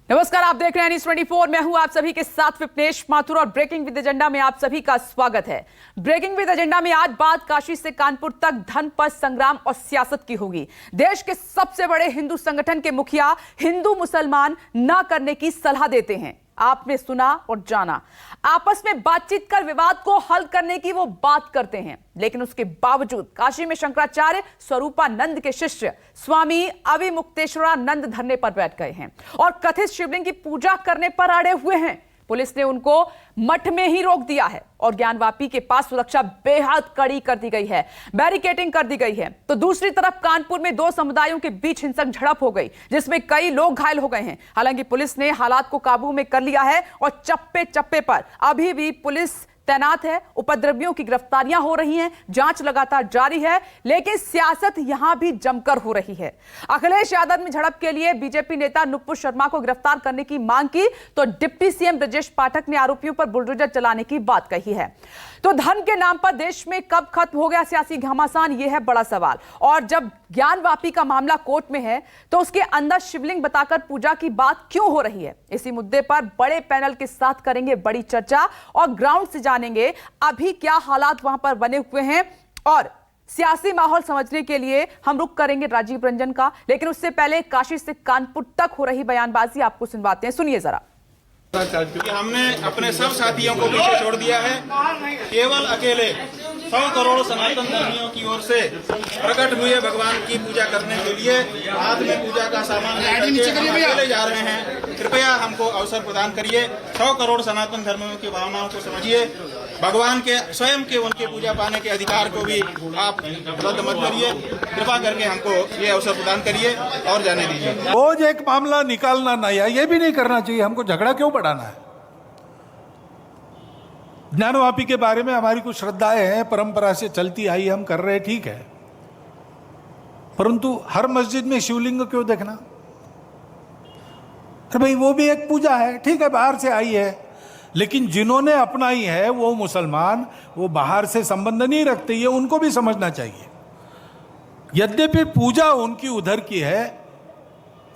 नमस्कार, आप देख रहे हैं न्यूज़ 24। मैं हूं आप सभी के साथ विपनेश माथुर और ब्रेकिंग विद एजेंडा में आप सभी का स्वागत है। ब्रेकिंग विद एजेंडा में आज बात काशी से कानपुर तक धन पर संग्राम और सियासत की होगी। देश के सबसे बड़े हिंदू संगठन के मुखिया हिंदू मुसलमान ना करने की सलाह देते हैं। आपने सुना और जाना, आपस में बातचीत कर विवाद को हल करने की वो बात करते हैं, लेकिन उसके बावजूद काशी में शंकराचार्य स्वरूपानंद के शिष्य स्वामी अविमुक्तेश्वरानंद धरने पर बैठ गए हैं और कथित शिवलिंग की पूजा करने पर अड़े हुए हैं। पुलिस ने उनको मठ में ही रोक दिया है और ज्ञानवापी के पास सुरक्षा बेहद कड़ी कर दी गई है, बैरिकेडिंग कर दी गई है। तो दूसरी तरफ कानपुर में दो समुदायों के बीच हिंसक झड़प हो गई, जिसमें कई लोग घायल हो गए हैं। हालांकि पुलिस ने हालात को काबू में कर लिया है और चप्पे चप्पे पर अभी भी पुलिस तैनात है। उपद्रवियों की गिरफ्तारियां हो रही हैं, जांच लगातार जारी है, लेकिन सियासत यहां भी जमकर हो रही है। अखिलेश यादव में झड़प के लिए बीजेपी नेता नुपुर शर्मा को गिरफ्तार करने की मांग की तो डिप्टी सीएम ब्रजेश पाठक ने आरोपियों पर बुलडोजर चलाने की बात कही है। तो धन के नाम पर देश में कब खत्म हो गया सियासी घमासान, यह है बड़ा सवाल। और जब ज्ञानवापी का मामला कोर्ट में है तो उसके अंदर शिवलिंग बताकर पूजा की बात क्यों हो रही है, इसी मुद्दे पर बड़े पैनल के साथ करेंगे बड़ी चर्चा और ग्राउंड से जानेंगे अभी क्या हालात वहां पर बने हुए हैं। और सियासी माहौल समझने के लिए हम रुख करेंगे राजीव रंजन का, लेकिन उससे पहले काशी से कानपुर तक हो रही बयानबाजी आपको सुनवाते हैं, सुनिए जरा। क्योंकि हमने अपने सब साथियों को पीछे छोड़ दिया है। केवल अकेले 100 करोड़ सनातन धर्मियों की ओर से प्रकट हुए भगवान की पूजा करने के लिए हाथ में पूजा का सामान लेकर जा रहे हैं। कृपया हमको अवसर प्रदान करिए। 100 करोड़ सनातन धर्मियों की भावनाओं को समझिए। भगवान के स्वयं के उनके पूजा पाने के अधिकार को भी आप रद्द मत करिए। कृपा करके हमको ये अवसर प्रदान करिए और जाने दीजिए। रोज एक मामला निकालना नया, ये भी नहीं करना चाहिए। हमको झगड़ा क्यों बढ़ाना है? ज्ञानवापी के बारे में हमारी कुछ श्रद्धाएं हैं, परंपरा से चलती आई, हम कर रहे, ठीक है, परंतु हर मस्जिद में शिवलिंग क्यों देखना? तो भाई वो भी एक पूजा है, ठीक है, बाहर से आई है, लेकिन जिन्होंने अपनाई है वो मुसलमान, वो बाहर से संबंध नहीं रखते, ये उनको भी समझना चाहिए। यद्यपि पूजा उनकी उधर की है,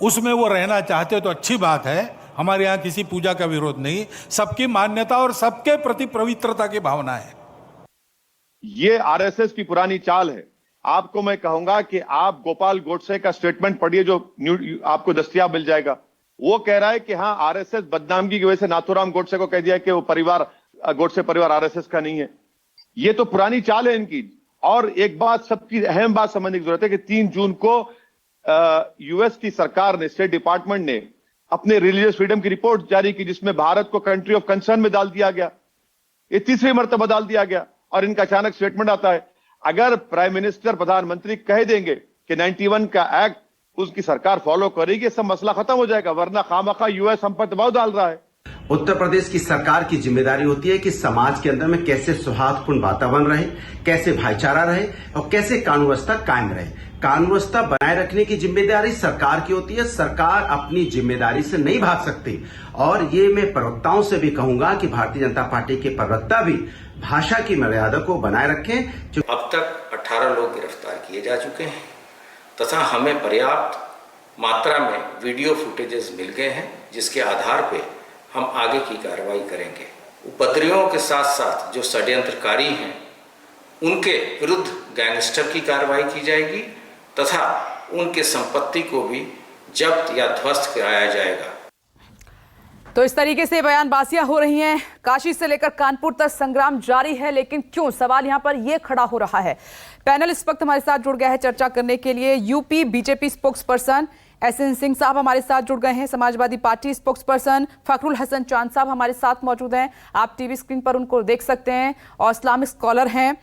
उसमें वो रहना चाहते तो अच्छी बात है, हमारे यहाँ किसी पूजा का विरोध नहीं, सबकी मान्यता और सबके प्रति पवित्रता की भावना है। ये आरएसएस की पुरानी चाल है। आपको मैं कहूंगा कि आप गोपाल गोडसे का स्टेटमेंट पढ़िए, जो आपको दस्तयाब मिल जाएगा। वो कह रहा है कि हाँ, आरएसएस बदनामगी की वजह से नाथूराम गोडसे को कह दिया कि वो परिवार, गोडसे परिवार आरएसएस का नहीं है। ये तो पुरानी चाल है इनकी। और एक बात, सबकी अहम बात समझने की जरूरत है कि 3 जून को यूएस की सरकार ने, स्टेट डिपार्टमेंट ने अपने रिलीजियस फ्रीडम की रिपोर्ट जारी की, जिसमें भारत को कंट्री ऑफ कंसर्न में डाल दिया गया। ये तीसरी मर्तबा डाल दिया गया और इनका अचानक स्टेटमेंट आता है। अगर प्राइम मिनिस्टर, प्रधानमंत्री कह देंगे कि 91 का एक्ट उसकी सरकार फॉलो करेगी, सब मसला खत्म हो जाएगा, वरना खामखा यूएस हम पर दबाव डाल रहा है। उत्तर प्रदेश की सरकार की जिम्मेदारी होती है कि समाज के अंदर में कैसे सौहार्दपूर्ण वातावरण रहे, कैसे भाईचारा रहे और कैसे कानून व्यवस्था कायम रहे। कानून व्यवस्था बनाए रखने की जिम्मेदारी सरकार की होती है। सरकार अपनी जिम्मेदारी से नहीं भाग सकती। और ये मैं प्रवक्ताओं से भी कहूंगा कि भारतीय जनता पार्टी के प्रवक्ता भी भाषा की मर्यादा को बनाए रखें। जो अब तक 18 लोग गिरफ्तार किए जा चुके हैं तथा हमें पर्याप्त मात्रा में वीडियो फुटेजेस मिल गए हैं, जिसके आधार पर हम आगे की कार्रवाई करेंगे। उपद्रवियों के साथ साथ जो षड्यंत्रकारी हैं उनके विरुद्ध गैंगस्टर की कार्रवाई की जाएगी तथा उनके संपत्ति को भी जब्त या ध्वस्त कराया जाएगा। तो इस तरीके से बयानबाजियां हो रही हैं। काशी से लेकर कानपुर तक संग्राम जारी है, लेकिन क्यों, सवाल यहां पर यह खड़ा हो रहा है। पैनल इस वक्त हमारे साथ जुड़ गया है चर्चा करने के लिए। UP BJP spokesperson SN Singh साहब हमारे साथ जुड़ गए हैं। समाजवादी पार्टी स्पोक्स पर्सन फखरुल हसन चांद साहब हमारे साथ मौजूद हैं, आप टीवी स्क्रीन पर उनको देख सकते हैं। और इस्लामिक स्कॉलर हैं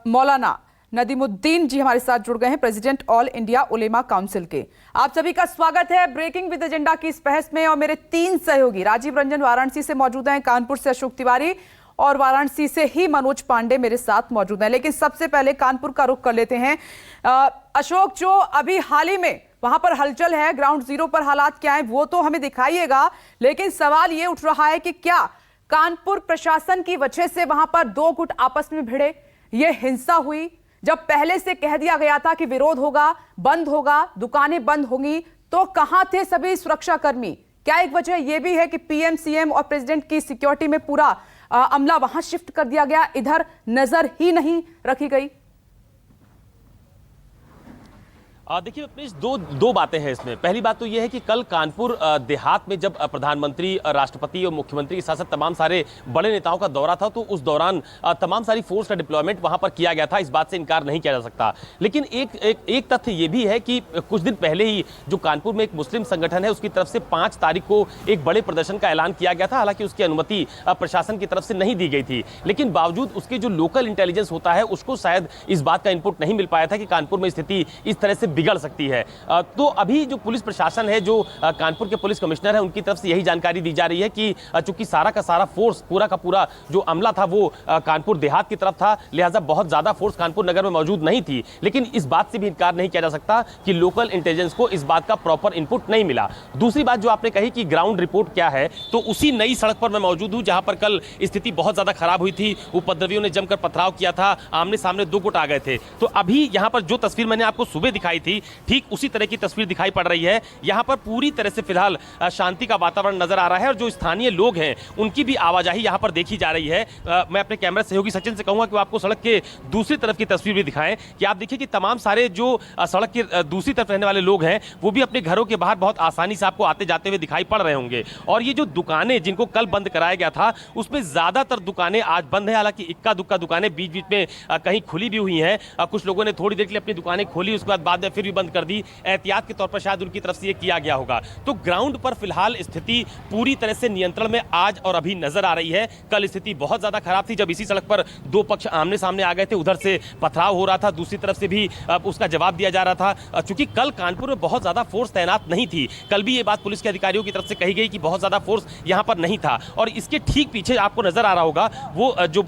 मौलाना नदीमुद्दीन जी हमारे साथ जुड़ गए हैं, प्रेसिडेंट ऑल इंडिया उलेमा काउंसिल के। आप सभी का स्वागत है ब्रेकिंग विद एजेंडा की इस बहस में। और मेरे 3 सहयोगी, राजीव रंजन वाराणसी से मौजूद हैं, कानपुर से अशोक तिवारी और वाराणसी से ही मनोज पांडे मेरे साथ मौजूद हैं। लेकिन सबसे पहले कानपुर का रुख कर लेते हैं। अशोक, जो अभी हाल ही में वहां पर हलचल है, ग्राउंड जीरो पर हालात क्या है वो तो हमें दिखाइएगा, लेकिन सवाल ये उठ रहा है कि क्या कानपुर प्रशासन की वजह से वहां पर 2 गुट आपस में भिड़े, ये हिंसा हुई? जब पहले से कह दिया गया था कि विरोध होगा, बंद होगा, दुकानें बंद होंगी, तो कहां थे सभी सुरक्षा कर्मी? क्या एक वजह यह भी है कि पीएम, सीएम और प्रेसिडेंट की सिक्योरिटी में पूरा अमला वहां शिफ्ट कर दिया गया, इधर नजर ही नहीं रखी गई? देखिए अपनी दो बातें हैं इसमें। पहली बात तो यह है कि कल कानपुर देहात में जब प्रधानमंत्री, राष्ट्रपति और मुख्यमंत्री के साथ साथ तमाम सारे बड़े नेताओं का दौरा था, तो उस दौरान तमाम सारी फोर्स का डिप्लॉयमेंट वहां पर किया गया था। इस बात से इनकार नहीं किया जा सकता। लेकिन एक तथ्य यह भी है कि कुछ दिन पहले ही जो कानपुर में एक मुस्लिम संगठन है, उसकी तरफ से 5 तारीख को एक बड़े प्रदर्शन का ऐलान किया गया था। हालांकि उसकी अनुमति प्रशासन की तरफ से नहीं दी गई थी, लेकिन बावजूद उसके जो लोकल इंटेलिजेंस होता है, उसको शायद इस बात का इनपुट नहीं मिल पाया था कि कानपुर में स्थिति इस तरह से बिगड़ सकती है। तो अभी जो पुलिस प्रशासन है, जो कानपुर के पुलिस कमिश्नर है, उनकी तरफ से यही जानकारी दी जा रही है कि चूंकि सारा का सारा फोर्स, पूरा का पूरा जो अमला था वो कानपुर देहात की तरफ था, लिहाजा बहुत ज्यादा फोर्स कानपुर नगर में मौजूद नहीं थी। लेकिन इस बात से भी इनकार नहीं किया जा सकता कि लोकल इंटेलिजेंस को इस बात का प्रॉपर इनपुट नहीं मिला। दूसरी बात जो आपने कही कि ग्राउंड रिपोर्ट क्या है, तो उसी नई सड़क पर मैं मौजूद हूं जहां पर कल स्थिति बहुत ज्यादा खराब हुई थी। उपद्रवियों ने जमकर पथराव किया था, आमने सामने 2 गुट आ गए थे। तो अभी यहां पर जो तस्वीर मैंने आपको सुबह दिखाई थी, ठीक उसी तरह की तस्वीर दिखाई पड़ रही है। यहां पर पूरी तरह से फिलहाल शांति का वातावरण नजर आ रहा है और जो स्थानीय लोग हैं उनकी भी आवाजाही यहां पर देखी जा रही है। मैं अपने कैमरा सहयोगी सचिन से कहूंगा कि वो आपको सड़क के दूसरी तरफ की तस्वीर भी दिखाएं कि आप देखिए कि तमाम सारे जो सड़क की दूसरी तरफ रहने वाले लोग हैं वो भी अपने घरों के बाहर बहुत आसानी से आपको आते जाते हुए दिखाई पड़ रहे होंगे। और ये जो दुकानें जिनको कल बंद कराया गया था, उसमें ज्यादातर दुकानें आज बंद है। हालांकि इक्का दुक्का दुकानें बीच बीच में कहीं खुली भी हुई हैं। कुछ लोगों ने थोड़ी देर के लिए अपनी दुकानें खोली, उसके बाद में फिर भी बंद कर दी। एहतियात के तौर पर शायद उनकी तरफ से ये किया गया होगा। तो ग्राउंड पर फिलहाल स्थिति पूरी तरह से नियंत्रण में आज और अभी नजर आ रही है। कल स्थिति बहुत ज्यादा खराब थी जब इसी सड़क पर 2 पक्ष आमने सामने आ गए थे, उधर से पथराव हो रहा था, दूसरी तरफ से भी उसका जवाब दिया जा रहा था। चूंकि कल कानपुर में बहुत ज्यादा फोर्स तैनात नहीं थी, कल भी ये बात पुलिस के अधिकारियों की तरफ से कही गई कि बहुत ज्यादा फोर्स यहां पर नहीं था। और इसके ठीक पीछे आपको नजर आ रहा होगा वो जो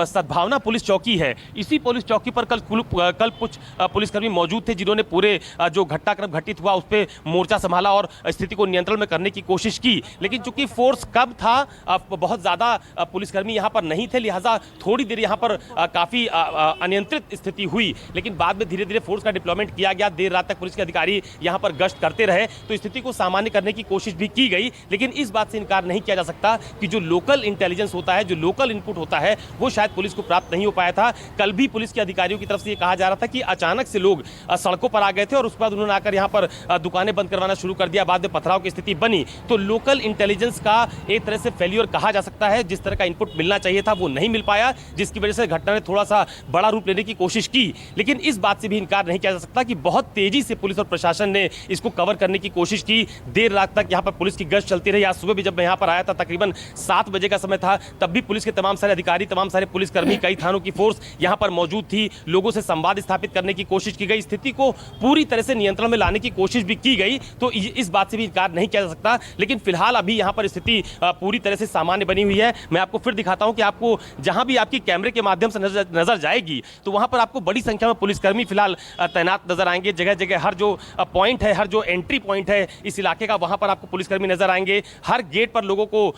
सद्भावना पुलिस चौकी है, इसी पुलिस चौकी पर कल कुछ पुलिसकर्मी मौजूद थे जिन्होंने पूरे जो घटनाक्रम घटित हुआ उस पर मोर्चा संभाला और स्थिति को नियंत्रण में करने की कोशिश की। लेकिन चूंकि फोर्स कब था, बहुत ज्यादा पुलिसकर्मी यहां पर नहीं थे, लिहाजा थोड़ी देर यहां पर काफी अनियंत्रित स्थिति हुई। लेकिन बाद में धीरे धीरे फोर्स का डिप्लॉयमेंट किया गया, देर रात तक पुलिस के अधिकारी यहां पर गश्त करते रहे, तो स्थिति को सामान्य करने की कोशिश भी की गई। लेकिन इस बात से इनकार नहीं किया जा सकता कि जो लोकल इंटेलिजेंस होता है, जो लोकल इनपुट होता है, वो शायद पुलिस को प्राप्त नहीं हो पाया था। कल भी पुलिस के अधिकारियों की तरफ से यह कहा जा रहा था कि अचानक से लोग सड़कों पर आ गए थे और उसके बाद उन्होंने आकर यहां पर दुकानें बंद करवाना शुरू कर दिया, बाद में पथराव की स्थिति बनी। तो लोकल इंटेलिजेंस का एक तरह से फेल्यूर कहा जा सकता है। जिस तरह का इनपुट मिलना चाहिए था वो नहीं मिल पाया, जिसकी वजह से घटना ने थोड़ा सा बड़ा रूप लेने की कोशिश की। लेकिन इस बात से भी इनकार नहीं किया जा सकता कि बहुत तेजी से पुलिस और प्रशासन ने इसको कवर करने की कोशिश की। देर रात तक यहां पर पुलिस की गश्त चलती रही। आज सुबह भी जब मैं यहां पर आया था, तकरीबन 7 बजे का समय था, तब भी पुलिस के तमाम सारे अधिकारी, तमाम सारे पुलिसकर्मी, कई थानों की फोर्स यहां पर मौजूद थी। लोगों से संवाद स्थापित करने की कोशिश की गई, स्थिति को पूरी तरह से नियंत्रण में लाने की कोशिश भी की गई। तो इस बात से भी इनकार नहीं किया जा सकता। लेकिन फिलहाल अभी यहां पर स्थिति पूरी तरह से सामान्य बनी हुई है। मैं आपको फिर दिखाता हूं कि आपको जहां भी आपकी कैमरे के माध्यम से नजर जाएगी, तो वहां पर आपको बड़ी संख्या में पुलिसकर्मी फिलहाल तैनात नजर आएंगे। जगह जगह हर जो पॉइंट है, हर जो एंट्री पॉइंट है इस इलाके का, वहां पर आपको पुलिसकर्मी नजर आएंगे। हर गेट पर लोगों को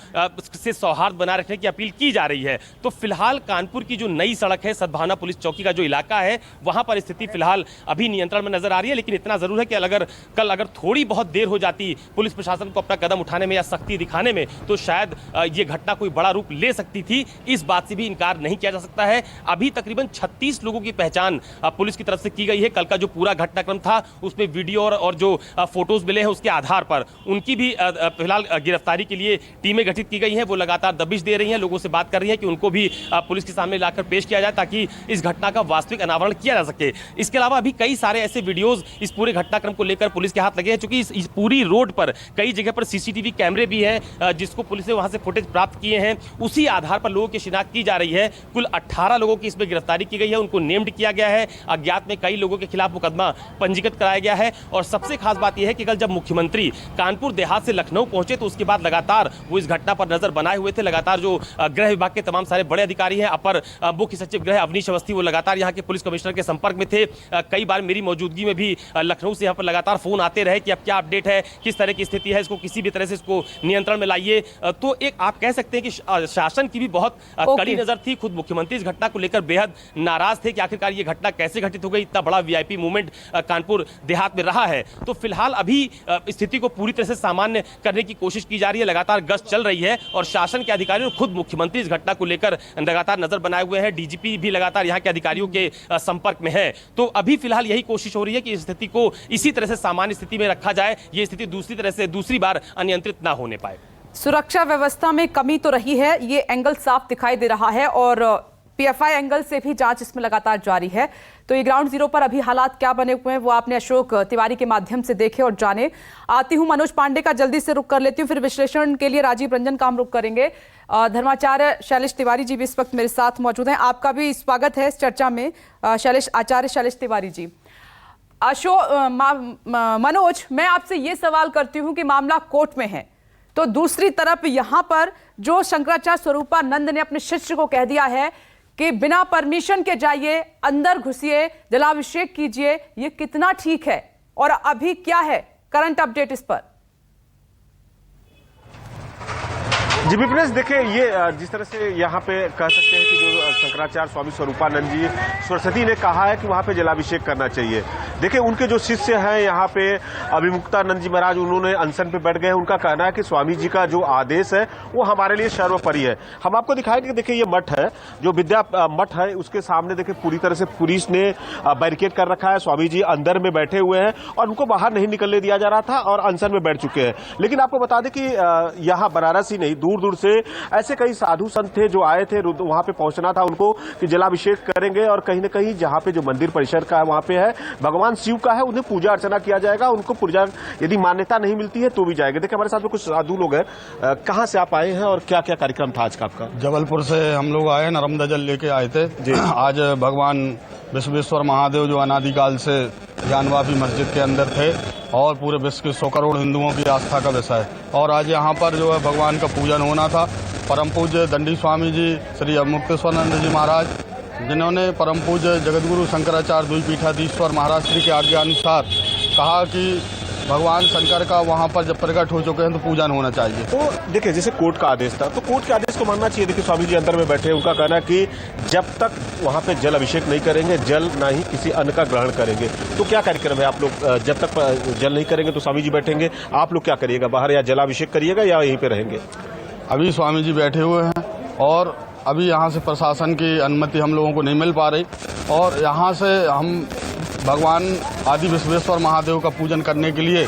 से सौहार्द बनाए रखने की अपील की जा रही है। तो फिलहाल कानपुर की जो नई सड़क है, सद्भावना पुलिस चौकी का जो इलाका है, वहां पर स्थिति फिलहाल अभी नियंत्रण में नजर आ रही है। लेकिन इतना जरूर है कि कल अगर थोड़ी बहुत देर हो जाती पुलिस प्रशासन को अपना कदम उठाने में या सख्ती दिखाने में, तो शायद ये घटना कोई बड़ा रूप ले सकती थी। इस बात से भी इनकार नहीं किया जा सकता है। अभी तकरीबन 36 लोगों की पहचान पुलिस की तरफ से की गई है। कल का जो पूरा घटनाक्रम था उसमें वीडियो और जो फोटोज मिले हैं उसके आधार पर उनकी भी फिलहाल गिरफ्तारी के लिए टीमें गठित की गई हैं। वो लगातार दबिश दे रही हैं, लोगों से बात कर रही हैं कि उनको भी पुलिस के सामने लाकर पेश किया जाए ताकि इस घटना का वास्तविक अनावरण किया जा सके। इसके अलावा अभी कई सारे ऐसे वीडियोज इस पूरे घटनाक्रम को लेकर पुलिस के हाथ लगे हैं, क्योंकि इस पूरी रोड पर कई जगह पर सीसीटीवी कैमरे भी हैं जिसको पुलिस ने वहां से फुटेज प्राप्त किए हैं। उसी आधार पर लोगों की शिनाख्त की जा रही है। कुल 18 लोगों की इसमें गिरफ्तारी की गई है, उनको नेम्ड किया गया है। अज्ञात में कई लोगों के खिलाफ मुकदमा पंजीकृत कराया गया है। और सबसे खास बात यह है कि कल जब मुख्यमंत्री कानपुर देहात से लखनऊ पहुंचे तो उसके बाद लगातार वो इस घटना पर नजर बनाए हुए थे। लगातार जो गृह विभाग के तमाम सारे बड़े अधिकारी हैं, अपर मुख्य सचिव गृह अवनीश अवस्थी, वो लगातार यहाँ के पुलिस कमिश्नर के संपर्क में थे। कई बार मेरी मौजूदगी मौजूदगी में भी लखनऊ से यहाँ पर लगातार फोन आते रहे कि अब क्या अपडेट है, किस तरह की स्थिति है, इसको किसी भी तरह से इसको नियंत्रण में लाइए। तो एक आप कह सकते हैं कि शासन की भी बहुत कड़ी नजर थी। खुद मुख्यमंत्री इस घटना को लेकर बेहद नाराज थे कि आखिरकार ये घटना कैसे घटित हो गई। इतना बड़ा वीआईपी मूवमेंट कानपुर देहात में रहा है। तो फिलहाल अभी स्थिति को पूरी तरह से सामान्य करने की कोशिश की जा रही है, लगातार गश्त चल रही है और शासन के अधिकारियों खुद मुख्यमंत्री इस घटना को लेकर लगातार नजर बनाए हुए हैं। डीजीपी भी लगातार यहाँ के अधिकारियों के संपर्क में है। तो अभी फिलहाल यही कोशिश हो रही है कि इस स्थिति को इसी तरह से सामान्य स्थिति में रखा जाए, ये स्थिति दूसरी तरह से दूसरी बार अनियंत्रित ना होने पाए। सुरक्षा व्यवस्था में कमी तो रही है, ये एंगल साफ दिखाई दे रहा है और पीएफआई एंगल से भी जांच इसमें लगातार जारी है। तो ये ग्राउंड जीरो पर अभी हालात क्या बने हुए हैं वो आपने अशोक तिवारी के माध्यम से देखे और जाने। आती हूं मनोज पांडे का जल्दी से रुख कर लेती हूं, फिर विश्लेषण के लिए राजीव रंजन का हम रुख करेंगे। धर्माचार्य शैलेश तिवारी जी भी इस वक्त मेरे साथ मौजूद हैं, आपका भी स्वागत है इस चर्चा में। आचार्य शैलेश तिवारी जी, मनोज, मैं आपसे ये सवाल करती हूँ कि मामला कोर्ट में है, तो दूसरी तरफ यहाँ पर जो शंकराचार्य स्वरूपानंद ने अपने शिष्य को कह दिया है कि बिना परमिशन के जाइए, अंदर घुसिए, जलाभिषेक कीजिए, ये कितना ठीक है और अभी क्या है करंट अपडेट इस पर? जी विपनेश, देखिए ये जिस तरह से यहाँ पे कह सकते हैं कि जो शंकराचार्य स्वामी स्वरूपानंद जी सरस्वती ने कहा है कि वहाँ पे जलाभिषेक करना चाहिए। देखिए उनके जो शिष्य हैं यहाँ पे अभिमुक्तानंद जी महाराज, उन्होंने अनशन पे बैठ गए। उनका कहना है कि स्वामी जी का जो आदेश है वो हमारे लिए सर्वोपरि है। हम आपको दिखाएंगे कि देखिए ये मठ है, जो विद्या मठ है, उसके सामने देखिए पूरी तरह से पुलिस ने बैरिकेड कर रखा है। स्वामी जी अंदर में बैठे हुए हैं और उनको बाहर नहीं निकलने दिया जा रहा था और अनशन में बैठ चुके हैं। लेकिन आपको बता दें कि यहाँ बनारस ही नहीं, दूर दूर से ऐसे कई साधु संत थे जो आए थे, वहां पे पहुंचना था उनको कि जलाभिषेक करेंगे और कहीं न कहीं जहां पे जो मंदिर परिसर का है वहां पे है भगवान शिव का है, उन्हें पूजा अर्चना किया जाएगा। उनको पूजा यदि मान्यता नहीं मिलती है तो भी जाएंगे। देखिए हमारे साथ में कुछ साधु लोग हैं। कहां से आप आए हैं और क्या क्या कार्यक्रम था आज का आपका? जबलपुर से हम लोग आए, नर्मदा जल लेके आए थे जी। आज भगवान विश्वेश्वर महादेव जो अनादिकाल से जानवापी मस्जिद के अंदर थे और पूरे विश्व के 100 करोड़ हिंदुओं की आस्था का विषय है, और आज यहाँ पर जो है भगवान का पूजन होना था। परम पूज्य दंडी स्वामी जी श्री अवमुक्तेश्वरानंद जी महाराज, जिन्होंने परम पूज्य जगतगुरु शंकराचार्य द्विपीठाधीश्वर महाराज श्री के आज्ञा अनुसार कहा कि भगवान शंकर का वहाँ पर जब प्रकट हो चुके हैं तो पूजन होना चाहिए। तो देखिए जैसे कोर्ट का आदेश था, तो कोर्ट के आदेश को मानना चाहिए। देखिए स्वामी जी अंदर में बैठे, उनका कहना है कि जब तक वहाँ पे जल अभिषेक नहीं करेंगे, जल ना ही किसी अन्न का ग्रहण करेंगे। तो क्या कार्यक्रम है आप लोग? जब तक जल नहीं करेंगे तो स्वामी जी बैठेंगे, आप लोग क्या करिएगा? बाहर या जलाभिषेक करिएगा या यहीं पे रहेंगे? अभी स्वामी जी बैठे हुए हैं और अभी यहाँ से प्रशासन की अनुमति हम लोगों को नहीं मिल पा रही, और यहाँ से हम भगवान आदि विश्वेश्वर महादेव का पूजन करने के लिए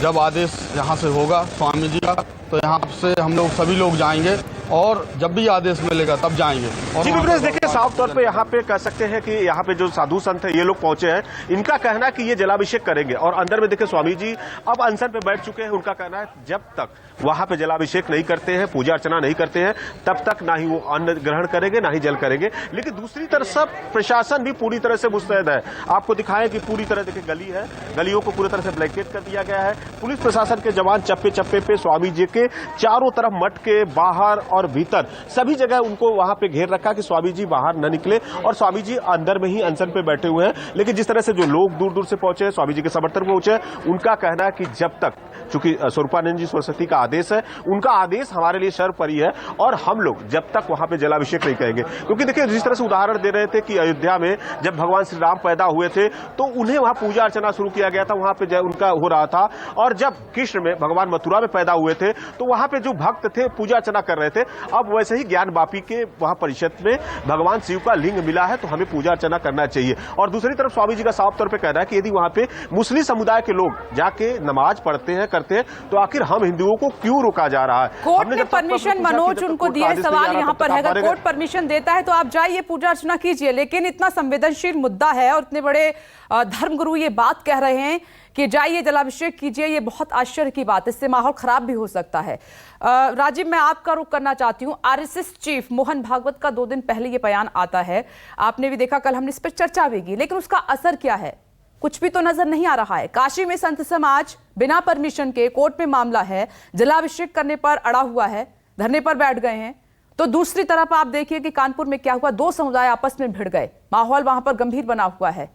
जब आदेश यहाँ से होगा स्वामी जी का, तो यहाँ से हम लोग सभी लोग जाएंगे और जब भी आदेश मिलेगा तब जाएंगे। जी विपनेश, देखिए साफ तौर पे यहाँ पे कह सकते हैं कि यहाँ पे जो साधु संत है ये लोग पहुंचे हैं, इनका कहना है कि ये जलाभिषेक करेंगे और अंदर में देखिए स्वामी जी अब अनशन पे बैठ चुके हैं। उनका कहना है जब तक वहां पे जलाभिषेक नहीं करते हैं, पूजा अर्चना नहीं करते हैं, तब तक ना ही वो अन्न ग्रहण करेंगे ना ही जल करेंगे। लेकिन दूसरी तरफ सब प्रशासन भी पूरी तरह से मुस्तैद है। आपको दिखाएं कि पूरी तरह देखिए गली है, गलियों को पूरी तरह से ब्लैकेट कर दिया गया है। पुलिस प्रशासन के जवान चप्पे चप्पे पे स्वामी जी के चारों तरफ मठ के बाहर और भीतर सभी जगह उनको वहां पे घेर रखा कि स्वामी जी बाहर न निकले और स्वामी जी अंदर में ही अनशन पे बैठे हुए हैं। लेकिन जिस तरह से जो लोग दूर दूर से पहुंचे, स्वामी जी के समर्थन में पहुंचे, उनका कहना है कि जब तक, चूंकि स्वरूपानंद जी सरस्वती का आदेश है, उनका आदेश हमारे लिए सर्वोपरि है और हम लोग जब तक वहां पे जलाभिषेक नहीं करेंगे। क्योंकि देखिए जिस तरह से उदाहरण दे रहे थे कि अयोध्या में जब भगवान श्री राम पैदा हुए थे तो उन्हें वहां पूजा अर्चना शुरू किया गया था, वहां पे उनका हो रहा था। और जब कृष्ण में भगवान मथुरा में पैदा हुए थे तो वहां पे जो भक्त थे पूजा अर्चना कर रहे थे। अब वैसे ही ज्ञान वापी के वहां परिषद में भगवान शिव का लिंग मिला है तो हमें पूजा अर्चना करना चाहिए। और दूसरी तरफ स्वामी जी का साफ तौर पर कहना है कि यदि वहां पे मुस्लिम समुदाय के लोग जाके नमाज पढ़ते हैं, करते हैं, तो आखिर हम हिंदुओं को क्यों रोका जा रहा है? कोर्ट ने परमिशन, मनोज, उनको दिया है। सवाल यहाँ पर है, अगर कोर्ट परमिशन देता है तो आप जाइए पूजा अर्चना कीजिए, लेकिन इतना संवेदनशील मुद्दा है और इतने बड़े धर्मगुरु ये बात कह रहे हैं कि जाइए जलाभिषेक कीजिए, ये बहुत आश्चर्य की बात है। इससे माहौल खराब भी हो सकता है। राजीव, मैं आपका रुख करना चाहती हूँ। आरएसएस चीफ मोहन भागवत का 2 दिन पहले ये बयान आता है, आपने भी देखा, कल हमने इस पर चर्चा भी की, लेकिन उसका असर क्या है कुछ भी तो नजर नहीं आ रहा है। काशी में संत समाज बिना परमिशन के, कोर्ट में मामला है, जलाभिषेक करने पर अड़ा हुआ है, धरने पर बैठ गए हैं। तो दूसरी तरफ आप देखिए कि कानपुर में क्या हुआ, 2 समुदाय आपस में भिड़ गए, माहौल वहां पर गंभीर बना हुआ है।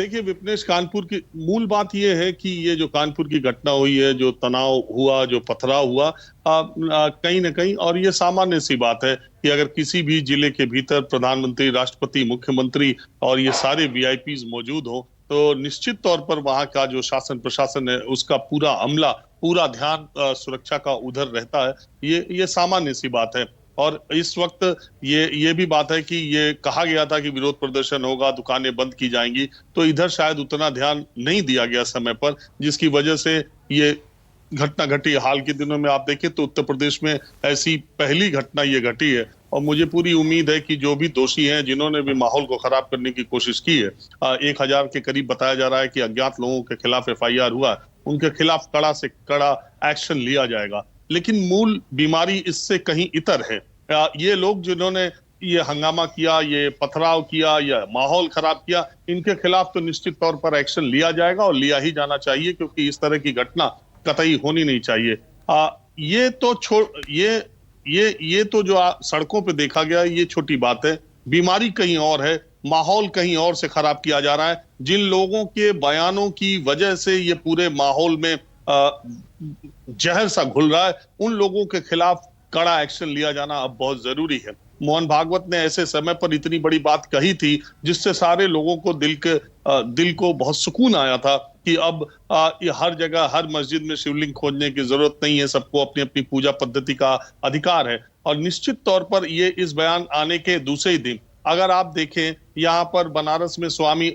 देखिए विपनेश, कानपुर की मूल बात यह है कि ये जो कानपुर की घटना हुई है, जो तनाव हुआ, जो पथराव हुआ, कहीं ना कहीं, और ये सामान्य सी बात है कि अगर किसी भी जिले के भीतर प्रधानमंत्री, राष्ट्रपति, मुख्यमंत्री और ये सारे वीआईपीज मौजूद हो, तो निश्चित तौर पर वहां का जो शासन प्रशासन है उसका पूरा अमला, पूरा ध्यान सुरक्षा का उधर रहता है। ये सामान्य सी बात है। और इस वक्त ये भी बात है कि ये कहा गया था कि विरोध प्रदर्शन होगा, दुकानें बंद की जाएंगी, तो इधर शायद उतना ध्यान नहीं दिया गया समय पर, जिसकी वजह से ये घटना घटी। हाल के दिनों में आप देखें तो उत्तर प्रदेश में ऐसी पहली घटना ये घटी है, और मुझे पूरी उम्मीद है कि जो भी दोषी हैं, जिन्होंने भी माहौल को खराब करने की कोशिश की है, 1000 के करीब बताया जा रहा है कि अज्ञात लोगों के खिलाफ FIR हुआ, उनके खिलाफ कड़ा से कड़ा एक्शन लिया जाएगा। लेकिन मूल बीमारी इससे कहीं इतर है। ये लोग जिन्होंने ये हंगामा किया, ये पथराव किया, या माहौल खराब किया, इनके खिलाफ तो निश्चित तौर पर एक्शन लिया जाएगा और लिया ही जाना चाहिए, क्योंकि इस तरह की घटना कतई होनी नहीं चाहिए। ये तो जो सड़कों पे देखा गया, ये छोटी बात है। बीमारी कहीं और है, माहौल कहीं और से खराब किया जा रहा है। जिन लोगों के बयानों की वजह से ये पूरे माहौल में जहर सा घुल रहा है, उन लोगों के खिलाफ कड़ा एक्शन लिया जाना अब बहुत जरूरी है। मोहन भागवत ने ऐसे समय पर इतनी बड़ी बात कही थी, जिससे सारे लोगों को दिल को बहुत सुकून आया था कि अब ये हर जगह, हर मस्जिद में शिवलिंग खोजने की जरूरत नहीं है, सबको अपनी अपनी पूजा पद्धति का अधिकार है। और निश्चित तौर पर ये इस बयान आने के दूसरे ही दिन, अगर आप देखें, यहाँ पर बनारस में स्वामी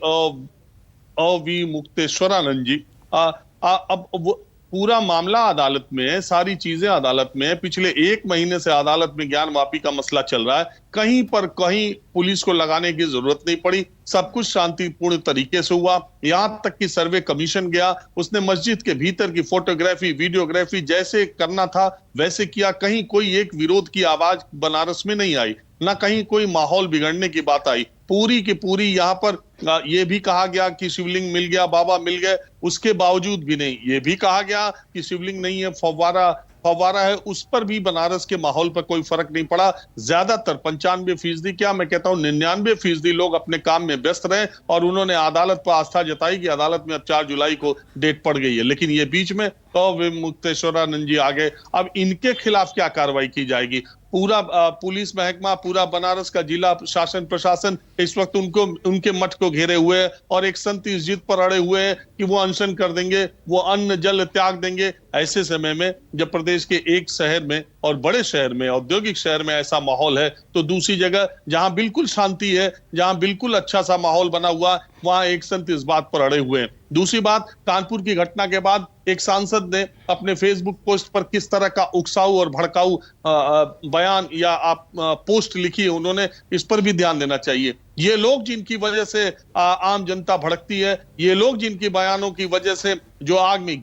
अवी मुक्तेश्वरानंद जी, अब पूरा मामला अदालत में है, सारी चीजें अदालत में है। पिछले 1 महीने से अदालत में ज्ञान माफी का मसला चल रहा है। कहीं पर कहीं पुलिस को लगाने की जरूरत नहीं पड़ी, सब कुछ शांतिपूर्ण तरीके से हुआ। यहां तक कि सर्वे कमीशन गया, उसने मस्जिद के भीतर की फोटोग्राफी, वीडियोग्राफी जैसे करना था वैसे किया। कहीं कोई एक विरोध की आवाज बनारस में नहीं आई, ना कहीं कोई माहौल बिगड़ने की बात आई। पूरी की पूरी यहाँ पर ये भी कहा गया कि शिवलिंग मिल गया, बाबा मिल गए, उसके बावजूद भी नहीं। ये भी कहा गया कि शिवलिंग नहीं है, फव्वारा है, उस पर भी बनारस के माहौल पर कोई फर्क नहीं पड़ा। ज्यादातर 95% क्या मैं कहता हूँ 99% लोग अपने काम में व्यस्त रहे, और उन्होंने अदालत पर आस्था जताई कि अदालत में अब 4 जुलाई को डेट पड़ गई है। लेकिन ये बीच में मुक्तेश्वरानंद जी आ गए। अब इनके खिलाफ क्या कार्रवाई की जाएगी? पूरा पुलिस महकमा, पूरा बनारस का जिला शासन प्रशासन इस वक्त उनके मठ को घेरे हुए है, और एक संत इस जिद पर अड़े हुए हैं कि वो अनशन कर देंगे, वो अन्न जल त्याग देंगे। ऐसे समय में जब प्रदेश के एक शहर में और बड़े शहर में, औद्योगिक शहर में ऐसा माहौल है, तो दूसरी जगह जहां बिल्कुल शांति है, जहां बिल्कुल अच्छा सा माहौल बना हुआ, वहां एक संत इस बात पर अड़े हुए हैं। दूसरी बात, कानपुर की घटना के बाद एक सांसद ने अपने फेसबुक पोस्ट पर किस तरह का उकसाऊ और भड़काऊ बयान या पोस्ट लिखी है, उन्होंने इस पर भी ध्यान देना चाहिए। ये लोग जिनकी वजह से आम जनता भड़कती है, ये लोग जिनके बयानों की वजह से जो आग में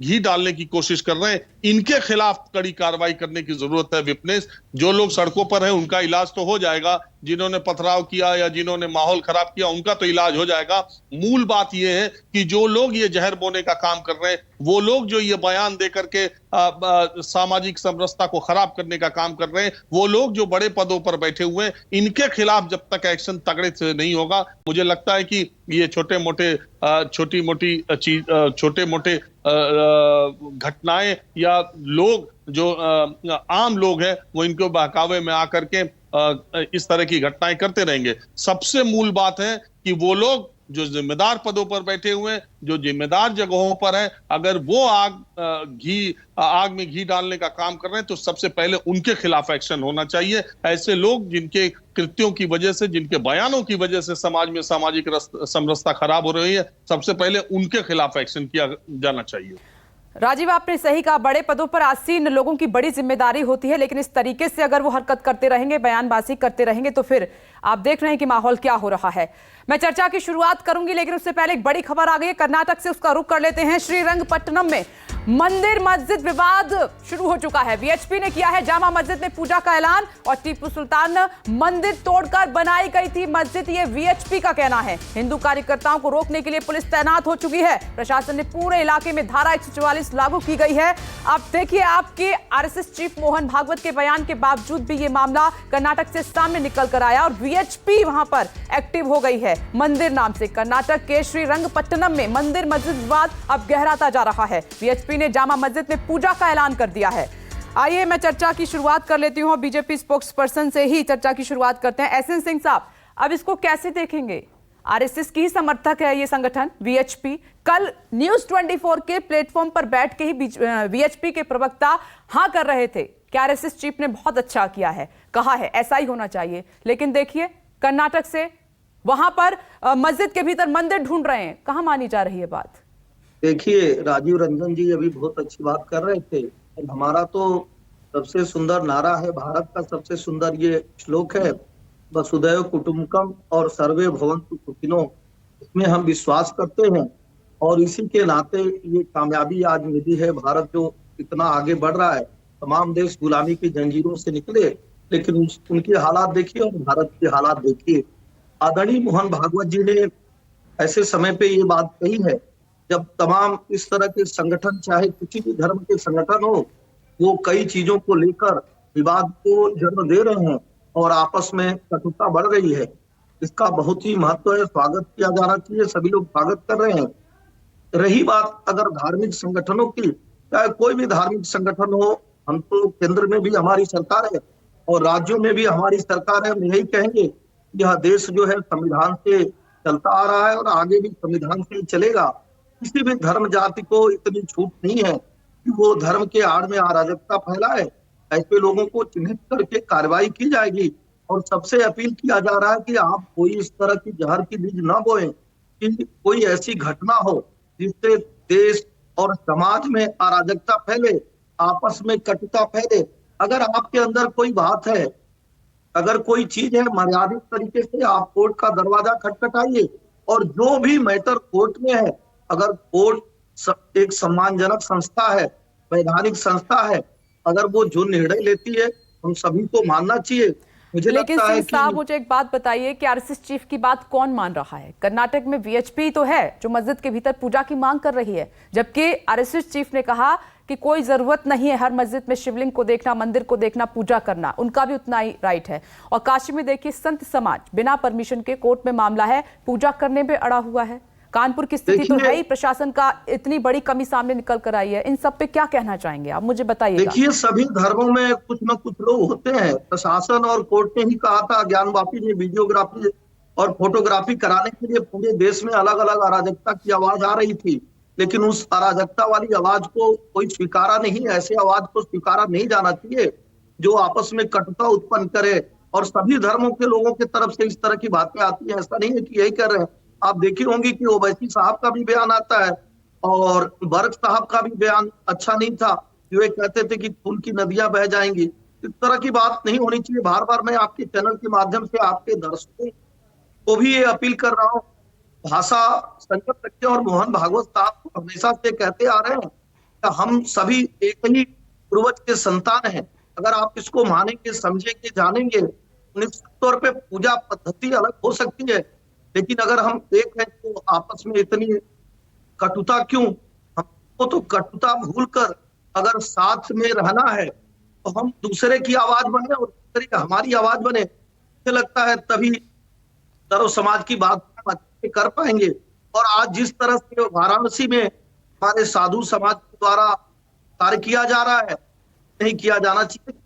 घी डालने की कोशिश कर रहे हैं, इनके खिलाफ कड़ी कार्रवाई करने की जरूरत है। विपनेश, जो लोग सड़कों पर हैं उनका इलाज तो हो जाएगा, जिन्होंने पथराव किया या जिन्होंने माहौल खराब किया उनका तो इलाज हो जाएगा। मूल बात यह है कि जो लोग ये जहर बोने का काम कर रहे हैं, वो लोग जो ये बयान दे करके सामाजिक समरसता को खराब करने का काम कर रहे हैं, वो लोग जो बड़े पदों पर बैठे हुए हैं, इनके खिलाफ जब तक एक्शन तगड़े से नहीं होगा, मुझे लगता है कि ये छोटे मोटे घटनाएं या लोग जो आम लोग हैं, वो इनको बहकावे में आकर के इस तरह की घटनाएं करते रहेंगे। सबसे मूल बात है कि वो लोग जो जिम्मेदार पदों पर बैठे हुए हैं, जो जिम्मेदार जगहों पर हैं, अगर वो आग में घी डालने का काम कर रहे हैं, तो सबसे पहले उनके खिलाफ एक्शन होना चाहिए। ऐसे लोग जिनके कृत्यों की वजह से, जिनके बयानों की वजह से समाज में सामाजिक समरसता खराब हो रही है, सबसे पहले उनके खिलाफ एक्शन किया जाना चाहिए। राजीव, आपने सही कहा, बड़े पदों पर आसीन लोगों की बड़ी जिम्मेदारी होती है, लेकिन इस तरीके से अगर वो हरकत करते रहेंगे, बयानबाजी करते रहेंगे, तो फिर आप देख रहे हैं कि माहौल क्या हो रहा है। मैं चर्चा की शुरुआत करूंगी, लेकिन उससे पहले एक बड़ी खबर आ गई है कर्नाटक से, उसका रुख कर लेते हैं। श्रीरंगपट्टनम में मंदिर मस्जिद विवाद शुरू हो चुका है। वीएचपी ने किया है जामा मस्जिद में पूजा का ऐलान, और टीपू सुल्तान मंदिर तोड़कर बनाई गई थी मस्जिद, ये वीएचपी का कहना है। हिंदू कार्यकर्ताओं को रोकने के लिए पुलिस तैनात हो चुकी है। प्रशासन ने पूरे इलाके में धारा 144 लागू की गई है। आप देखिए, आपके आरएसएस चीफ मोहन भागवत के बयान के बावजूद भी ये मामला कर्नाटक से सामने निकल कर आया, और वीएचपी वहां पर एक्टिव हो गई है मंदिर नाम से। कर्नाटक के श्रीरंगपट्टनम में मंदिर मस्जिद विवाद अब गहराता जा रहा है। वीएचपी ने जामा मस्जिद में पूजा का ऐलान कर दिया है। आइए मैं चर्चा की शुरुआत कर लेती हूं, बीजेपी स्पोक्स पर्सन से ही चर्चा की शुरुआत करते हैं। एसएन सिंह साहब, अब इसको कैसे देखेंगे? आरएसएस की ही समर्थक है ये संगठन वीएचपी। कल न्यूज 24 के प्लेटफॉर्म पर बैठ के ही वीएचपी के प्रवक्ता हाँ कर रहे थे कि आरएसएस चीफ ने बहुत अच्छा किया है, कहा है ऐसा ही होना चाहिए। लेकिन देखिए कर्नाटक से वहां पर मस्जिद के भीतर मंदिर ढूंढ रहे हैं, कहां मानी जा रही है बात? देखिए, राजीव रंजन जी अभी बहुत अच्छी बात कर रहे थे। हमारा तो सबसे सुंदर नारा है, भारत का सबसे सुंदर ये श्लोक है, वसुधैव कुटुंबकम और सर्वे भवन्तु सुखिनो। इसमें हम विश्वास करते हैं और इसी के नाते ये कामयाबी आज मिली है। भारत जो इतना आगे बढ़ रहा है, तमाम देश गुलामी की जंजीरों से निकले, लेकिन उनकी हालात देखिए और भारत की हालात देखिए। आदरणीय मोहन भागवत जी ने ऐसे समय पे ये बात कही है जब तमाम इस तरह के संगठन, चाहे किसी भी धर्म के संगठन हो, वो कई चीजों को लेकर विवाद को जन्म दे रहे हैं और आपस में कटुता बढ़ रही है। इसका बहुत ही महत्व है, स्वागत किया जाना चाहिए, सभी लोग स्वागत कर रहे हैं। रही बात अगर धार्मिक संगठनों की, चाहे कोई भी धार्मिक संगठन हो, हम तो केंद्र में भी हमारी सरकार है और राज्यों में भी हमारी सरकार है। हम यही कहेंगे यह देश जो है संविधान से चलता आ रहा है और आगे भी संविधान से ही चलेगा। किसी भी धर्म जाति को इतनी छूट नहीं है कि वो धर्म के आड़ में अराजकता फैलाए। ऐसे लोगों को चिन्हित करके कार्रवाई की जाएगी और सबसे अपील किया जा रहा है कि आप कोई इस तरह की जहर की बीज न बोएं कि कोई ऐसी घटना हो जिससे देश और समाज में अराजकता फैले, आपस में कटुता फैले। अगर आपके अंदर कोई बात है, अगर कोई चीज है, मर्यादित तरीके से आप कोर्ट का दरवाजा खटखटाइए और जो भी मैटर कोर्ट में है, अगर कोर्ट एक सम्मानजनक संस्था है, वैधानिक संस्था है, अगर वो जो निर्णय लेती है हम सभी को मानना चाहिए। मुझे लेकिन लगता है सिंह कि साहब, मुझे एक बात बताइए कि आरएसएस चीफ की बात कौन मान रहा है? कर्नाटक में वीएचपी तो है जो मस्जिद के भीतर पूजा की मांग कर रही है, जबकि आरएसएस चीफ ने कहा कि कोई जरूरत नहीं है हर मस्जिद में शिवलिंग को देखना, मंदिर को देखना, पूजा करना, उनका भी उतना ही राइट है। और काशी में देखिए संत समाज बिना परमिशन के कोर्ट में मामला है, पूजा करने पे अड़ा हुआ है। कानपुर की स्थिति तो है ही, प्रशासन का इतनी बड़ी कमी सामने निकल कर आई है। इन सब पे क्या कहना चाहेंगे आप, मुझे बताइए। देखिए, सभी धर्मों में कुछ न कुछ लोग होते हैं। प्रशासन और कोर्ट ने ही कहा था, ज्ञानवापी ने वीडियोग्राफी और फोटोग्राफी कराने के लिए पूरे देश में अलग अलग अराजकता की आवाज आ रही थी, लेकिन उस अराजकता वाली आवाज को कोई स्वीकारा नहीं। ऐसे आवाज को स्वीकारा नहीं जाना चाहिए जो आपस में कटुता उत्पन्न करे और सभी धर्मों के लोगों की तरफ से इस तरह की बातें आती है। ऐसा नहीं है कि यही कर रहे हैं। आप देखी होंगी कि ओवैसी साहब का भी बयान आता है और बर्क साहब का भी बयान अच्छा नहीं था, जो ये कहते थे कि खून की नदियां बह जाएंगी। इस तरह की बात नहीं होनी चाहिए। बार बार मैं आपके चैनल के माध्यम से आपके दर्शकों को भी ये अपील कर रहा हूँ, भाषा संकट रखते। और मोहन भागवत साहब को हमेशा से कहते आ रहे हैं कि हम सभी एक ही पूर्वज के संतान हैं। अगर आप इसको मानेंगे, समझेंगे, जानेंगे, निश्चित तौर पे पूजा पद्धति अलग हो सकती है, लेकिन अगर हम एक हैं तो आपस में इतनी कटुता क्यों? हमको तो कटुता भूलकर अगर साथ में रहना है तो हम दूसरे की आवाज बने और दूसरे की हमारी आवाज बने। मुझे लगता है तभी सर्व समाज की बात हम अच्छे कर पाएंगे। और आज जिस तरह से वाराणसी में हमारे साधु समाज के द्वारा कार्य किया जा रहा है, नहीं किया जाना चाहिए।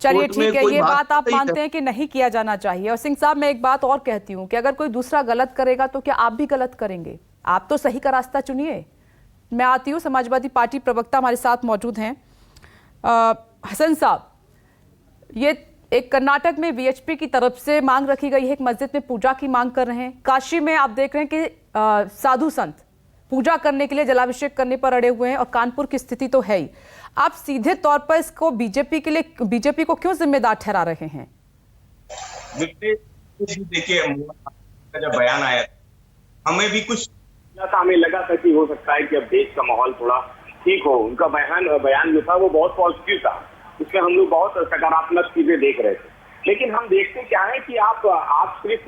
चलिए ठीक है, ये बात आप मानते हैं कि नहीं किया जाना चाहिए। और सिंह साहब, मैं एक बात और कहती हूं कि अगर कोई दूसरा गलत करेगा तो क्या आप भी गलत करेंगे? आप तो सही का रास्ता चुनिए। मैं आती हूं, समाजवादी पार्टी प्रवक्ता हमारे साथ मौजूद हैं। हसन साहब, ये एक कर्नाटक में वीएचपी की तरफ से मांग रखी गई है, एक मस्जिद में पूजा की मांग कर रहे हैं। काशी में आप देख रहे हैं कि साधु संत पूजा करने के लिए जलाभिषेक करने पर अड़े हुए हैं और कानपुर की स्थिति तो है ही। आप सीधे तौर पर इसको बीजेपी को क्यों जिम्मेदार ठहरा रहे हैं? देखिए, जब बयान आया हमें भी कुछ हमें लगा था कि हो सकता है कि अब देश का माहौल थोड़ा ठीक हो। उनका बयान जो था वो बहुत पॉजिटिव था, उसमें हम लोग बहुत सकारात्मक चीजें देख रहे थे। लेकिन हम देखते क्या है कि आप सिर्फ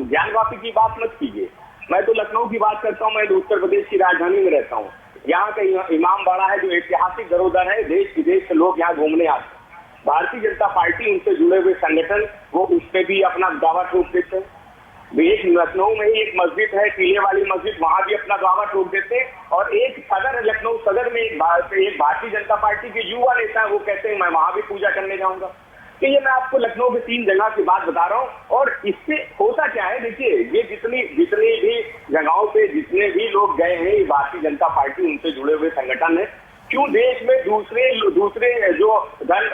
ज्ञानवापी की बात मत कीजिए। मैं तो लखनऊ की बात करता हूँ, मैं तो उत्तर प्रदेश की राजधानी में रहता हूँ। यहाँ का इमाम बाड़ा है जो ऐतिहासिक धरोहर है, देश विदेश से लोग यहाँ घूमने आते हैं। भारतीय जनता पार्टी उनसे जुड़े हुए संगठन वो उस पर भी अपना दावा ठोक देते हैं। एक लखनऊ में ही एक मस्जिद है, टीले वाली मस्जिद, वहां भी अपना दावा ठोक देते हैं। और एक सदर, लखनऊ सदर में एक भारतीय जनता पार्टी के युवा नेता है, वो कहते हैं मैं वहां भी पूजा करने जाऊंगा। तो ये मैं आपको लखनऊ के 3 जगह की बात बता रहा हूँ। और इससे होता क्या है, देखिए ये जितनी भी जगहों पे जितने भी लोग गए हैं, ये भारतीय जनता पार्टी उनसे जुड़े हुए संगठन है। क्यों देश में दूसरे जो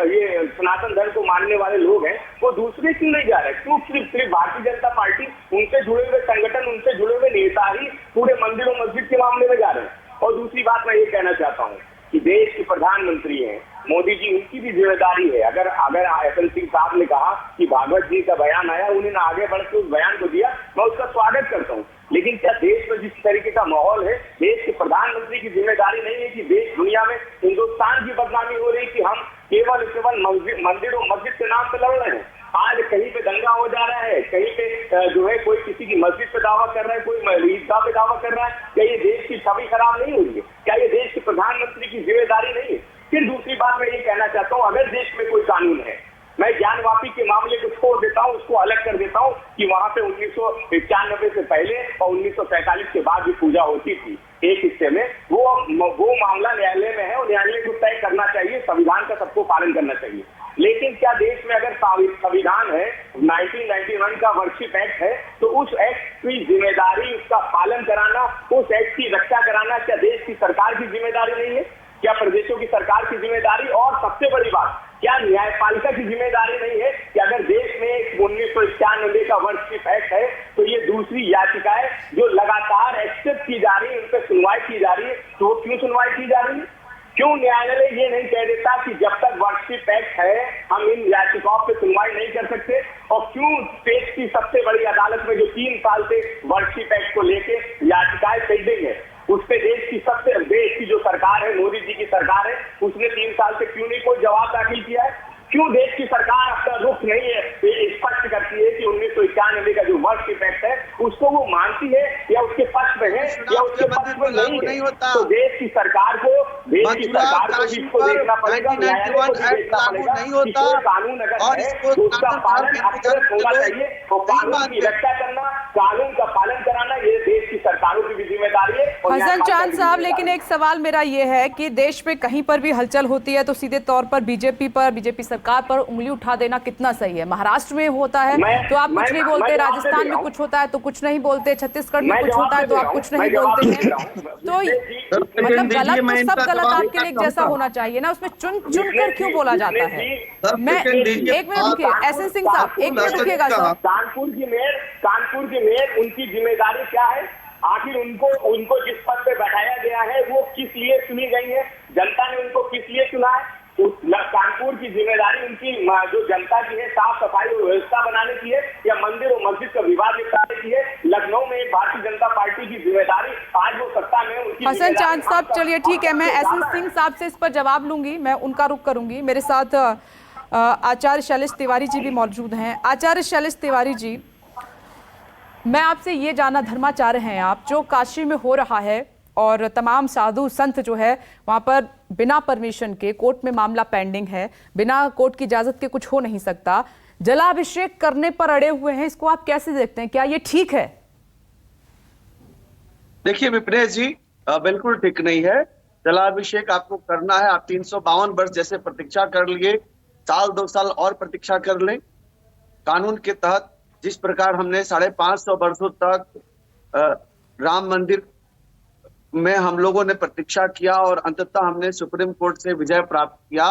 ये सनातन धर्म को मानने वाले लोग हैं वो दूसरे क्यों नहीं जा रहे? क्यों सिर्फ भारतीय जनता पार्टी, उनसे जुड़े हुए संगठन, उनसे जुड़े हुए नेता ही पूरे मंदिरों मस्जिद के मामले में जा रहे हैं? और दूसरी बात मैं ये कहना चाहता हूँ कि देश के प्रधानमंत्री हैं मोदी जी, उनकी भी जिम्मेदारी है। अगर एसएन सिंह साहब ने कहा कि भागवत जी का बयान आया, उन्होंने आगे बढ़ के उस बयान को दिया, मैं उसका स्वागत करता हूँ। लेकिन क्या देश में जिस तरीके का माहौल है, देश के प्रधानमंत्री की जिम्मेदारी नहीं है कि देश दुनिया में हिंदुस्तान की बदनामी हो रही कि हम केवल मंदिरों मस्जिद के नाम पे लड़ रहे हैं? आज कहीं पे दंगा हो जा रहा है, कहीं पे जो है कोई किसी की मस्जिद पे दावा कर रहा है, कोई ईदगाह पे दावा कर रहा है। क्या ये देश की छवि खराब नहीं हो रही है? क्या ये देश के प्रधानमंत्री की जिम्मेदारी नहीं है? फिर दूसरी बात मैं ये कहना चाहता हूँ, अगर देश में कोई कानून है, मैं ज्ञानवापी के मामले को छोड़ देता हूँ, उसको अलग कर देता हूँ कि वहां पे 1991 से पहले और 1947 के बाद भी पूजा होती थी एक हिस्से में, वो मामला न्यायालय में है और न्यायालय को तय करना चाहिए, संविधान का सबको पालन करना चाहिए। लेकिन क्या देश में अगर संविधान है, 1991 का वर्कशिप एक्ट है, तो उस एक्ट की जिम्मेदारी, उसका पालन कराना, उस एक्ट की रक्षा कराना क्या देश की सरकार की जिम्मेदारी नहीं है? क्या प्रदेशों की सरकार की जिम्मेदारी? और सबसे बड़ी बात, क्या न्यायपालिका की जिम्मेदारी नहीं है कि अगर देश में 1991 का वर्कशिप एक्ट है, तो ये दूसरी याचिकाएं जो लगातार एक्सेप्ट की जा रही है, उन पर सुनवाई की जा रही है, तो वो क्यों सुनवाई की जा रही है? क्यों न्यायालय ये नहीं कह देता कि जब तक वर्कशिप एक्ट है हम इन याचिकाओं पे सुनवाई नहीं कर सकते? और क्यों देश की सबसे बड़ी अदालत में जो 3 साल से वर्कशिप एक्ट को लेके याचिकाएं पेंडिंग है, उस पे देश की जो सरकार है, मोदी जी की सरकार है, उसने 3 साल से क्यों नहीं कोई जवाब दाखिल किया है? क्यों देश की सरकार अपना रुख नहीं है स्पष्ट करती है कि 1991 का जो वर्कशिप एक्ट है उसको वो मानती है या उसके पक्ष में है या उसके पक्ष में नहीं है? तो देश की सरकार को भी इसको देखना पड़ेगा, न्यायालय को भी देखना पड़ेगा कि कोई कानून अगर है तो उसका पालन अक्षरशः होना चाहिए। तो कानून की रक्षा करना, कानून का पालन कराना, ये देश की सरकारों की भी जिम्मेदारी है। हसन चांद साहब, लेकिन एक सवाल मेरा ये है कि देश में कहीं पर भी हलचल होती है तो सीधे तौर पर बीजेपी सरकार पर उंगली उठा देना कितना सही है? महाराष्ट्र में होता है तो आप कुछ नहीं बोलते, राजस्थान में कुछ होता है तो कुछ नहीं बोलते, छत्तीसगढ़ में कुछ होता है तो आप कुछ नहीं बोलते हैं। तो मतलब गलत तो सब गलत आपके लिए जैसा होना चाहिए ना, उसमें चुन कर क्यों बोला जाता है? मैं एक मिनट रुकिए, एसएन सिंह साहब एक मिनट रुकिएगा सर। कानपुर की मेयर उनकी जिम्मेदारी क्या है? आखिर उनको जिस पद पे बैठाया गया है वो किस लिए चुनी गई है? जनता ने उनको किस लिए चुना है? कानपुर की जिम्मेदारी उनकी जो जनता की है, साफ सफाई व्यवस्था बनाने की है या मंदिर और मस्जिद का विवाद निपटाने की है? लखनऊ में भारतीय जनता पार्टी की जिम्मेदारी, आज वो सत्ता में उनकी। हसन चांद साहब चलिए ठीक है, मैं एसएन सिंह साहब से इस पर जवाब लूंगी, मैं उनका रुख करूंगी। मेरे साथ आचार्य शैलेश तिवारी जी भी मौजूद हैं। आचार्य शैलेश तिवारी जी, मैं आपसे ये जानना, धर्माचार्य हैं आप, जो काशी में हो रहा है और तमाम साधु संत जो है वहाँ पर बिना परमिशन के, कोर्ट में मामला पेंडिंग है, बिना कोर्ट की इजाजत के कुछ हो नहीं सकता, जलाभिषेक करने पर अड़े हुए हैं, इसको आप कैसे देखते हैं? क्या ये ठीक है? देखिए विप्रेश जी, बिल्कुल ठीक नहीं है। जलाभिषेक आपको करना है, आप 352 वर्ष जैसे प्रतीक्षा कर लिए, साल 2 साल और प्रतीक्षा कर लें। कानून के तहत जिस प्रकार हमने 550 वर्षों तक राम मंदिर में हम लोगों ने प्रतीक्षा किया और अंततः हमने सुप्रीम कोर्ट से विजय प्राप्त किया,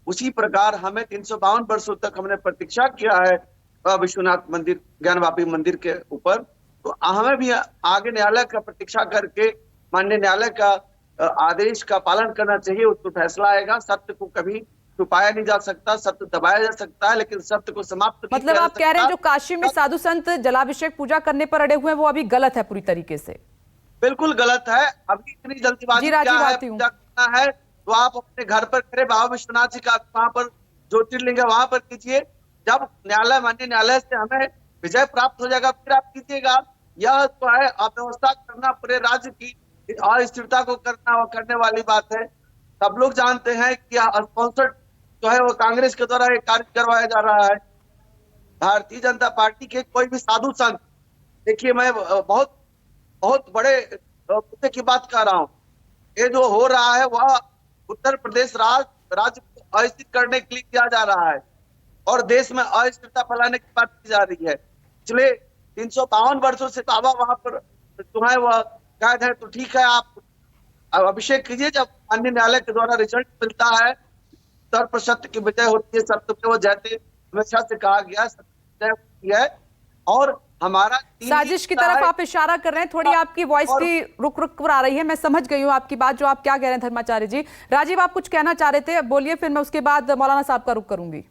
उसी प्रकार हमें 352 वर्षों तक हमने प्रतीक्षा किया है विश्वनाथ मंदिर, ज्ञानवापी मंदिर के ऊपर। तो हमें भी आगे न्यायालय का प्रतीक्षा करके माननीय न्यायालय का आदेश का पालन करना चाहिए। उसको फैसला आएगा। सत्य को कभी छुपाया नहीं जा सकता, सत्य दबाया जा सकता है, लेकिन सत्य को समाप्त नहीं मतलब आप कह रहे हैं जो काशी में साधु संत जलाभिषेक पूजा करने पर अड़े हुए हैं वो अभी गलत है पूरी तरीके से? बिल्कुल गलत है। अभी इतनी जल्दीबाजी क्या है? पूजा करना है तो आप अपने घर पर करें, बाबा विश्वनाथ जी का वहां पर ज्योतिर्लिंग है वहां पर कीजिए। जब न्यायालय, माननीय न्यायालय से हमें विजय प्राप्त हो जाएगा फिर आप कीजिएगा। यह तो है अव्यवस्था करना, पूरे राज्य की अस्थिरता को करने वाली बात है। सब लोग जानते हैं कि स्पॉन्सर्ड जो है वो कांग्रेस के द्वारा कार्य करवाया जा रहा है। भारतीय जनता पार्टी के कोई भी साधु संत, देखिए मैं बहुत बहुत बड़े मुद्दे की बात कर रहा हूँ। ये जो हो रहा है वह उत्तर प्रदेश राज्य को अस्थिर करने के लिए किया जा रहा है और देश में अस्थिरता फैलाने की बात की जा रही है। पिछले 352 वर्षों से दावा वहां पर जो है वह कैद है, तो ठीक है आप अभिषेक कीजिए। जब माननीय न्यायालय के द्वारा रिजल्ट मिलता है, सत्य पर सत्य की विजय होती है, सत्य पे वो जयते हमेशा से कहा गया, सत्य होती है। और हमारा साजिश की तरफ आप इशारा कर रहे हैं, थोड़ी आपकी वॉइस की रुक रुक कर आ रही है। मैं समझ गई हूँ आपकी बात, जो आप क्या कह रहे हैं धर्माचार्य जी। राजीव, आप कुछ कहना चाह रहे थे, बोलिए, फिर मैं उसके बाद मौलाना साहब का रुख करूंगी।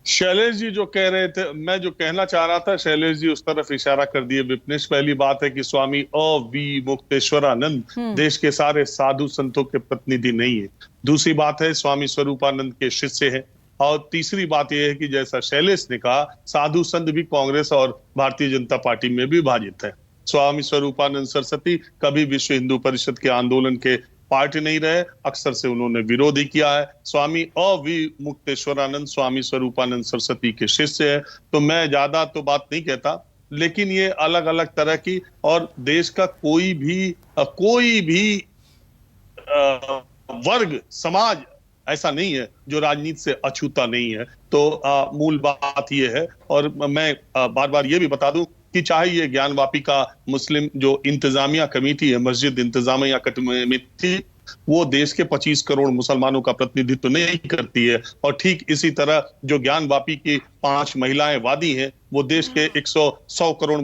शैलेश जी जो कह रहे थे, मैं जो कहना चाह रहा था, शैलेश जी उस तरफ इशारा कर दिए विपनेश। पहली बात है कि स्वामी अवी मुक्तेश्वरानंद देश के सारे साधु संतों के प्रतिनिधि नहीं है। दूसरी बात है स्वामी स्वरूपानंद के शिष्य है। और तीसरी बात यह है कि जैसा शैलेश ने कहा, साधु संत भी कांग्रेस और भारतीय जनता पार्टी में भी विभाजित है। स्वामी स्वरूपानंद सरस्वती कभी विश्व हिंदू परिषद के आंदोलन के पार्ट नहीं रहे, अक्सर से उन्होंने विरोध ही किया है। स्वामी अवी मुक्तेश्वरानंद स्वामी स्वरूपानंद सरस्वती के शिष्य है। तो मैं ज्यादा तो बात नहीं कहता, लेकिन ये अलग अलग तरह की, और देश का कोई भी वर्ग समाज ऐसा नहीं है जो राजनीति से अछूता नहीं है। तो मूल बात ये है। और मैं बार बार ये भी बता दूं कि चाहे ये ज्ञानवापी का मुस्लिम जो इंतजामिया कमेटी है, मस्जिद इंतजामिया कमेटी, वो देश के 25 करोड़ मुसलमानों का प्रतिनिधित्व नहीं करती है। और ठीक इसी तरह जो ज्ञानवापी की 5 महिलाएं वादी हैं, वो देश के 100 करोड़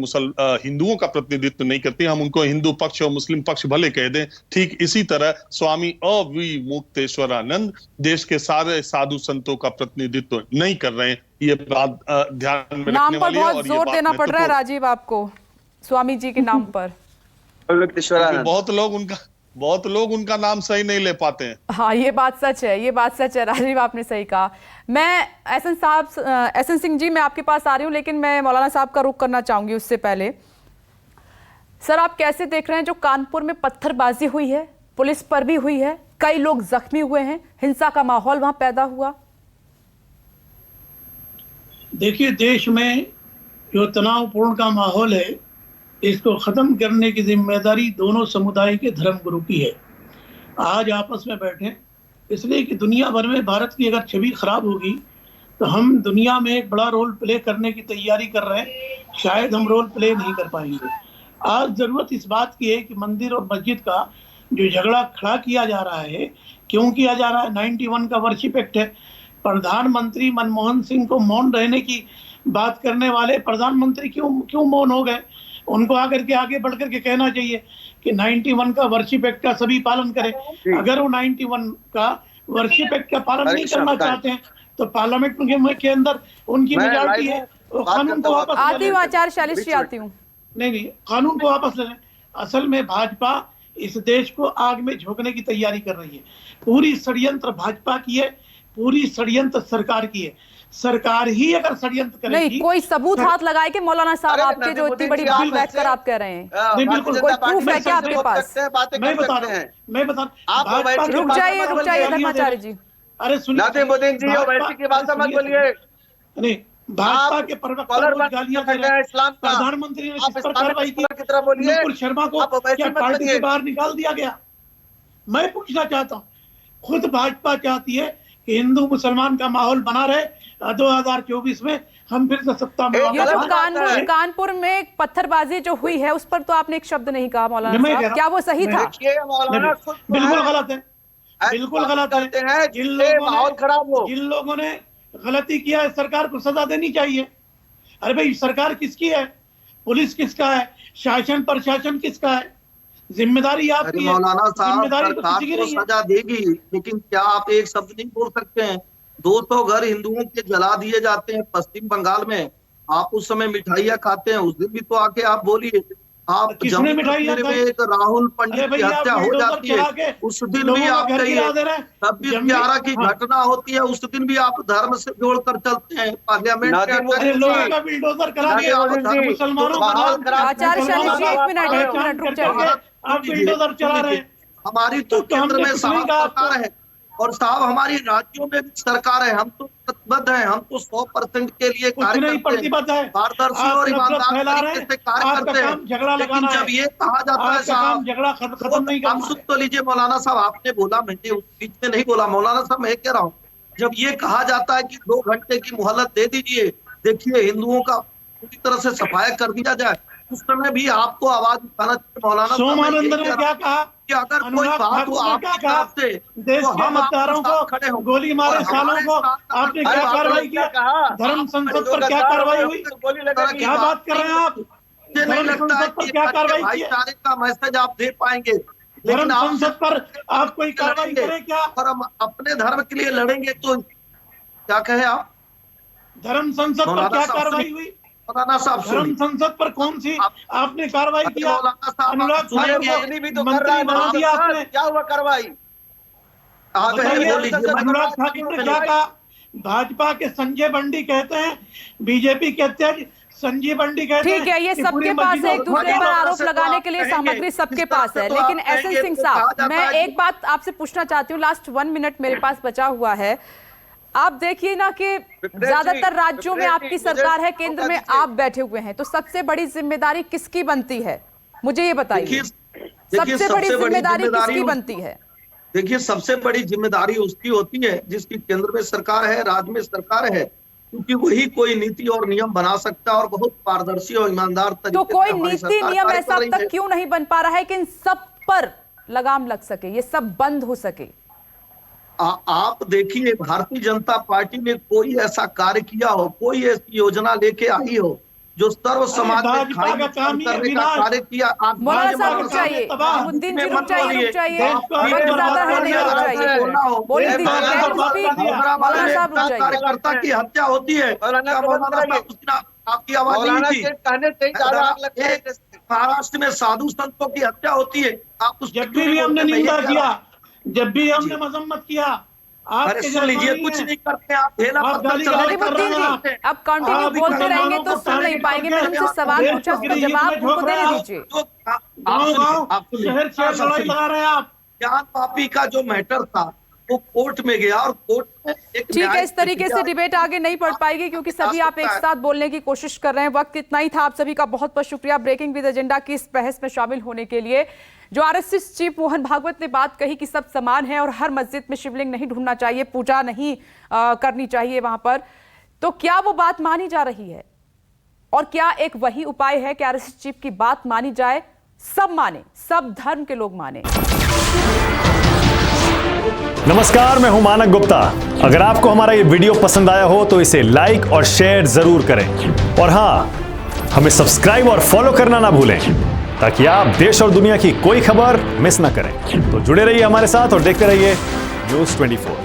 हिंदुओं का प्रतिनिधित्व नहीं करती। हम उनको हिंदू पक्ष और मुस्लिम पक्ष भले कह दें। ठीक इसी तरह स्वामी अवी मुक्तेश्वरानंद देश के सारे साधु संतों का प्रतिनिधित्व नहीं कर रहे हैं। ये बात ध्यान में रखने वाली है। बहुत और जोर देना पड़ रहा है राजीव आपको स्वामी जी के नाम पर। बहुत लोग उनका नाम सही नहीं ले पाते हैं। हाँ, ये बात सच है, ये बात सच है राजीव, आपने सही कहा। मैं एहसन सिंह जी, मैं आपके पास आ रही हूँ, लेकिन मैं मौलाना साहब का रुख करना चाहूंगी उससे पहले। सर, आप कैसे देख रहे हैं जो कानपुर में पत्थरबाजी हुई है, पुलिस पर भी हुई है, कई लोग जख्मी हुए हैं, हिंसा का माहौल वहां पैदा हुआ? देखिए, देश में जो तनावपूर्ण का माहौल है, इसको खत्म करने की जिम्मेदारी दोनों समुदाय के धर्मगुरु की है। आज आपस में बैठे इसलिए कि दुनिया भर में भारत की अगर छवि खराब होगी तो हम दुनिया में एक बड़ा रोल प्ले करने की तैयारी कर रहे हैं, शायद हम रोल प्ले नहीं कर पाएंगे। आज जरूरत इस बात की है कि मंदिर और मस्जिद का जो झगड़ा खड़ा किया जा रहा है, क्यों किया जा रहा है? 91 का वर्शिप एक्ट है। प्रधानमंत्री मनमोहन सिंह को मौन रहने की बात करने वाले प्रधानमंत्री क्यों मौन हो गए? उनको आकर के आगे बढ़ करके कहना चाहिए कि 91 का वर्शिप एक्ट का सभी पालन करें। अगर वो 91 का वर्शिप एक्ट का पालन नहीं करना चाहते हैं तो पार्लियामेंट के अंदर उनकी मेजॉरिटी है, कानून को वापस आती हूँ आचार्य शैलेश जी, आती हूँ। नहीं, कानून को वापस ले लें। असल में भाजपा इस देश को आग में झोंकने की तैयारी कर रही है। पूरी षड्यंत्र भाजपा की है, पूरी षड्यंत्र सरकार की है। सरकार ही अगर षड्यंत्र करेगी, नहीं कोई सबूत हाथ लगाए कि मौलाना साहब आपके जो इतनी बड़ी बात बैठकर आप कह रहे हैं? नहीं, बिल्कुल कोई प्रूफ है क्या आपके पास? मैं बता रहा हूँ। रुक जाइए धर्माचार्य जी। अरे सुनिए, नहीं, भाजपा के प्रवक्ता गालियां दे रहे हैं। प्रधानमंत्री ने किस पर कार्रवाई की? नुपुर शर्मा को क्या पार्टी से बाहर निकाल दिया गया? मैं पूछना चाहता हूँ, खुद भाजपा चाहती है कि हिंदू मुसलमान का माहौल बना रहे, 2024 में हम फिर से सत्ता में। ये जो कानपुर में पत्थरबाजी जो हुई है उस पर तो आपने एक शब्द नहीं कहा मौलाना साहब, क्या वो सही था? बिल्कुल गलत है, बिल्कुल गलत है। जिन लोगों ने गलती किया है सरकार को सजा देनी चाहिए। अरे भाई, सरकार किसकी है? पुलिस किसका है? शासन प्रशासन किसका है? जिम्मेदारी आपकी है। मौलाना साहब, सरकार को सजा देगी, लेकिन क्या आप एक शब्द नहीं बोल सकते हैं? 200 घर हिंदुओं के जला दिए जाते हैं पश्चिम बंगाल में, आप उस समय मिठाइयाँ खाते हैं, उस दिन भी तो आके आप बोलिए। आप किसने मिठाइयाँ में एक राहुल पंडित की हत्या हो जाती है, उस दिन भी आप कहिए। 26/11 की घटना होती है, उस दिन भी आप धर्म से जोड़कर चलते हैं। पार्लियामेंट आचार्य हमारी तो केंद्र में सरकार है और साहब हमारी राज्यों में भी सरकार है, हम तो प्रतिबद्ध हैं, हम तो 100% के लिए कार्य करते हैं, पारदर्शी और ईमानदार तरीके से कार्य करते हैं। लेकिन जब ये कहा जाता है साहब, हम सुन तो लीजिए मौलाना साहब, आपने बोला, मैंने उस बीच में नहीं बोला। मौलाना साहब मैं कह रहा हूँ, जब ये कहा जाता है कि 2 घंटे की मोहलत दे दीजिए, देखिए हिंदुओं का पूरी तरह से सफाया कर दिया जाए, उस समय भी आपको आवाज उठाना चाहिए। मौलाना सोमानंद ने क्या कहा कि अगर कोई बात हो आपकी तरफ से देश तो के हम मतदारों को गोली मारे सालों को आपने क्या कार्रवाई किया? धर्म संसद पर क्या कार्रवाई हुई? क्या बात कर रहे हैं आप? मुझे नहीं लगता है कि क्या कार्रवाई की? भाईचारे का मैसेज आप दे पाएंगे, लेकिन धर्म संसद पर आप कोई कार्रवाई करें क्या? और हम अपने धर्म के लिए लड़ेंगे तो क्या कहे आप? धर्म संसद पर क्या कार्रवाई हुई? मौलाना साहब धर्म संसद पर कौन सी आपने कार्रवाई किया? अनुराग ठाकुर भी तो मंत्री बना दिया आपने, क्या हुआ कार्रवाई? अनुराग ठाकुर ने क्या कहा? भाजपा के संजय बंडी कहते हैं, बीजेपी के अध्यक्ष संजय बंडी कहते हैं। ठीक है, ये सबके पास है, एक दूसरे पर आरोप लगाने के लिए सामग्री सबके पास है। लेकिन एसएन सिंह साहब, मैं एक बात आपसे पूछना चाहती हूँ, लास्ट 1 मिनट मेरे पास बचा हुआ है। आप देखिए ना कि ज्यादातर राज्यों में आपकी सरकार है, केंद्र में आप बैठे हुए हैं, तो सबसे बड़ी जिम्मेदारी किसकी बनती है? मुझे ये बताइए, सबसे बड़ी जिम्मेदारी किसकी बनती है? देखिए, सबसे बड़ी जिम्मेदारी उसकी होती है जिसकी केंद्र में सरकार है, राज्य में सरकार है, क्योंकि वही कोई नीति और नियम बना सकता है और बहुत पारदर्शी और ईमानदार तरीके से। तो कोई नीति नियम ऐसा अब तक क्यों नहीं बन पा रहा है कि इन सब पर लगाम लग सके, ये सब बंद हो सके? आप देखिए, भारतीय जनता पार्टी ने कोई ऐसा कार्य किया हो, कोई ऐसी योजना लेके आई हो जो सर्व समाज में करने का कार्य किया? आप मौलाना साहब रुक जाइए, मुद्दीन जी रुक जाइए, ज्यादा है, नहीं रुक जाइए, बोल दीजिए, मौलाना साहब रुक जाइए। कार्यकर्ता की हत्या होती है, आपकी आवाज नहीं थी। महाराष्ट्र में साधु संतों की हत्या होती है, आप उस जब भी हमने निंदा किया, जब भी हमने मजम्मत किया, अरे सुन लीजिए, कुछ नहीं करते आप, ढेला पत्थर चलाने कर रहे हैं। अब कंटिन्यू बोलते रहेंगे तो सुन नहीं पाएंगे। मैंने उनसे सवाल पूछा, उसका जवाब उनको देने दीजिए। ज्ञान पापी का जो मैटर था वो कोर्ट में गया और कोर्ट में ठीक है, इस तरीके से डिबेट आगे नहीं बढ़ पाएगी क्योंकि सभी आप एक साथ बोलने की कोशिश कर रहे हैं। वक्त इतना ही था। आप सभी का बहुत बहुत शुक्रिया ब्रेकिंग विद एजेंडा की इस बहस में शामिल होने के लिए। जो आरएसएस चीफ मोहन भागवत ने बात कही कि सब समान है और हर मस्जिद में शिवलिंग नहीं ढूंढना चाहिए, पूजा नहीं करनी चाहिए वहां पर, तो क्या वो बात मानी जा रही है? और क्या एक वही उपाय है कि आरएसएस चीफ की बात मानी जाए, सब माने, सब धर्म के लोग माने? नमस्कार, मैं हूं मानक गुप्ता। अगर आपको हमारा ये वीडियो पसंद आया हो तो इसे लाइक और शेयर जरूर करें और हां, हमें सब्सक्राइब और फॉलो करना ना भूलें ताकि आप देश और दुनिया की कोई खबर मिस ना करें। तो जुड़े रहिए हमारे साथ और देखते रहिए न्यूज़ 24।